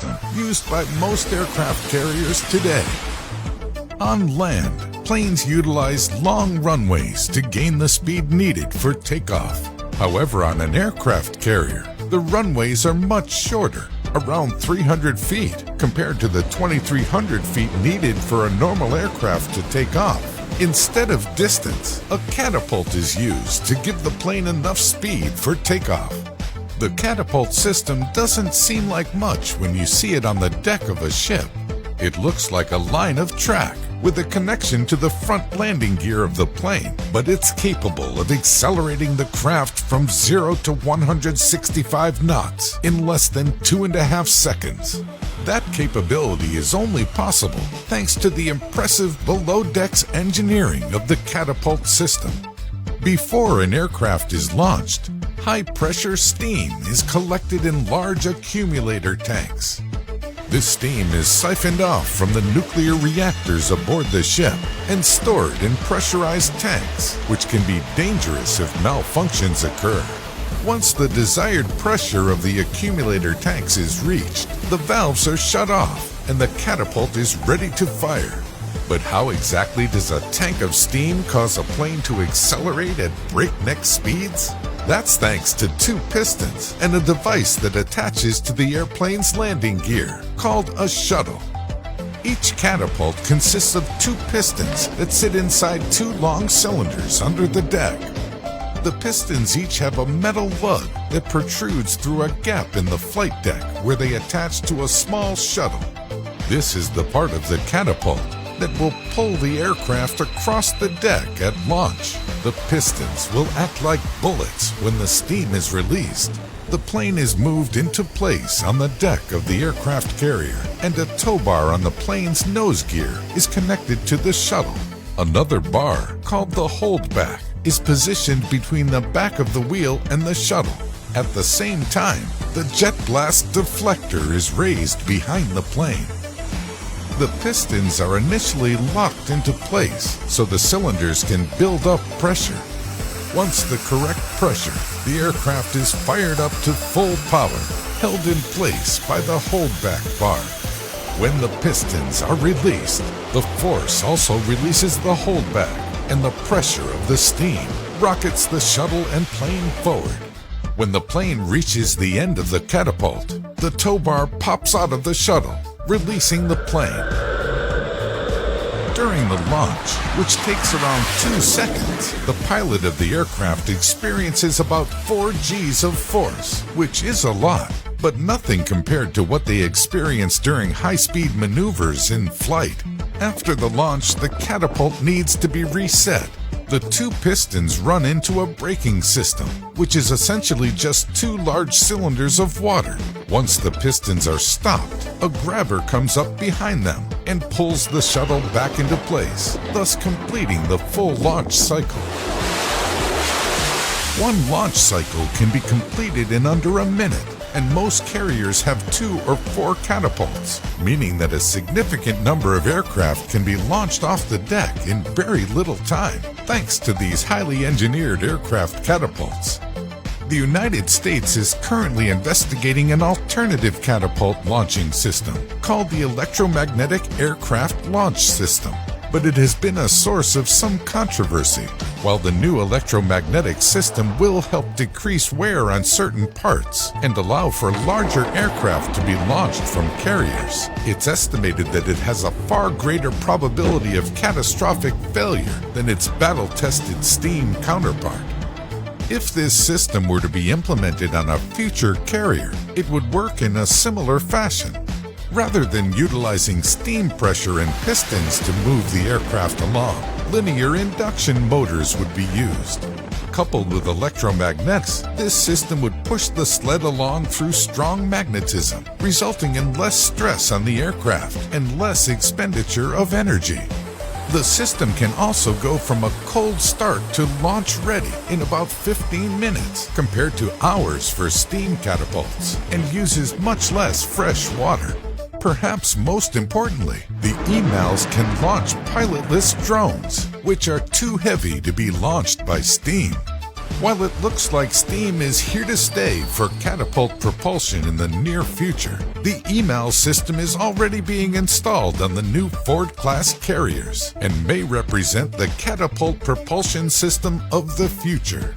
system used by most aircraft carriers today. On land, planes utilize long runways to gain the speed needed for takeoff. However, on an aircraft carrier, the runways are much shorter, around 300 feet, compared to the 2,300 feet needed for a normal aircraft to take off. Instead of distance, a catapult is used to give the plane enough speed for takeoff. The catapult system doesn't seem like much when you see it on the deck of a ship. It looks like a line of track with a connection to the front landing gear of the plane, but it's capable of accelerating the craft from 0 to 165 knots in less than 2.5 seconds. That capability is only possible thanks to the impressive below-decks engineering of the catapult system. Before an aircraft is launched, high-pressure steam is collected in large accumulator tanks. This steam is siphoned off from the nuclear reactors aboard the ship and stored in pressurized tanks, which can be dangerous if malfunctions occur. Once the desired pressure of the accumulator tanks is reached, the valves are shut off and the catapult is ready to fire. But how exactly does a tank of steam cause a plane to accelerate at breakneck speeds? That's thanks to 2 pistons and a device that attaches to the airplane's landing gear, called a shuttle. Each catapult consists of 2 pistons that sit inside 2 long cylinders under the deck. The pistons each have a metal lug that protrudes through a gap in the flight deck where they attach to a small shuttle. This is the part of the catapult that will pull the aircraft across the deck at launch. The pistons will act like bullets when the steam is released. The plane is moved into place on the deck of the aircraft carrier, and a tow bar on the plane's nose gear is connected to the shuttle. Another bar, called the holdback, is positioned between the back of the wheel and the shuttle. At the same time, the jet blast deflector is raised behind the plane. The pistons are initially locked into place so the cylinders can build up pressure. Once the correct pressure, the aircraft is fired up to full power, held in place by the holdback bar. When the pistons are released, the force also releases the holdback, and the pressure of the steam rockets the shuttle and plane forward. When the plane reaches the end of the catapult, the tow bar pops out of the shuttle, releasing the plane. During the launch, which takes around 2 seconds, the pilot of the aircraft experiences about 4 Gs of force, which is a lot, but nothing compared to what they experience during high-speed maneuvers in flight. After the launch, the catapult needs to be reset. The 2 pistons run into a braking system, which is essentially just 2 large cylinders of water. Once the pistons are stopped, a grabber comes up behind them and pulls the shuttle back into place, thus completing the full launch cycle. One launch cycle can be completed in under a minute, and most carriers have 2 or 4 catapults, meaning that a significant number of aircraft can be launched off the deck in very little time, thanks to these highly engineered aircraft catapults. The United States is currently investigating an alternative catapult launching system called the Electromagnetic Aircraft Launch System, but it has been a source of some controversy. While the new electromagnetic system will help decrease wear on certain parts and allow for larger aircraft to be launched from carriers, it's estimated that it has a far greater probability of catastrophic failure than its battle-tested steam counterpart. If this system were to be implemented on a future carrier, it would work in a similar fashion. Rather than utilizing steam pressure and pistons to move the aircraft along, linear induction motors would be used. Coupled with electromagnets, this system would push the sled along through strong magnetism, resulting in less stress on the aircraft and less expenditure of energy. The system can also go from a cold start to launch ready in about 15 minutes compared to hours for steam catapults, and uses much less fresh water. Perhaps most importantly, the EMALs can launch pilotless drones, which are too heavy to be launched by steam. While it looks like steam is here to stay for catapult propulsion in the near future, the email system is already being installed on the new Ford-class carriers and may represent the catapult propulsion system of the future.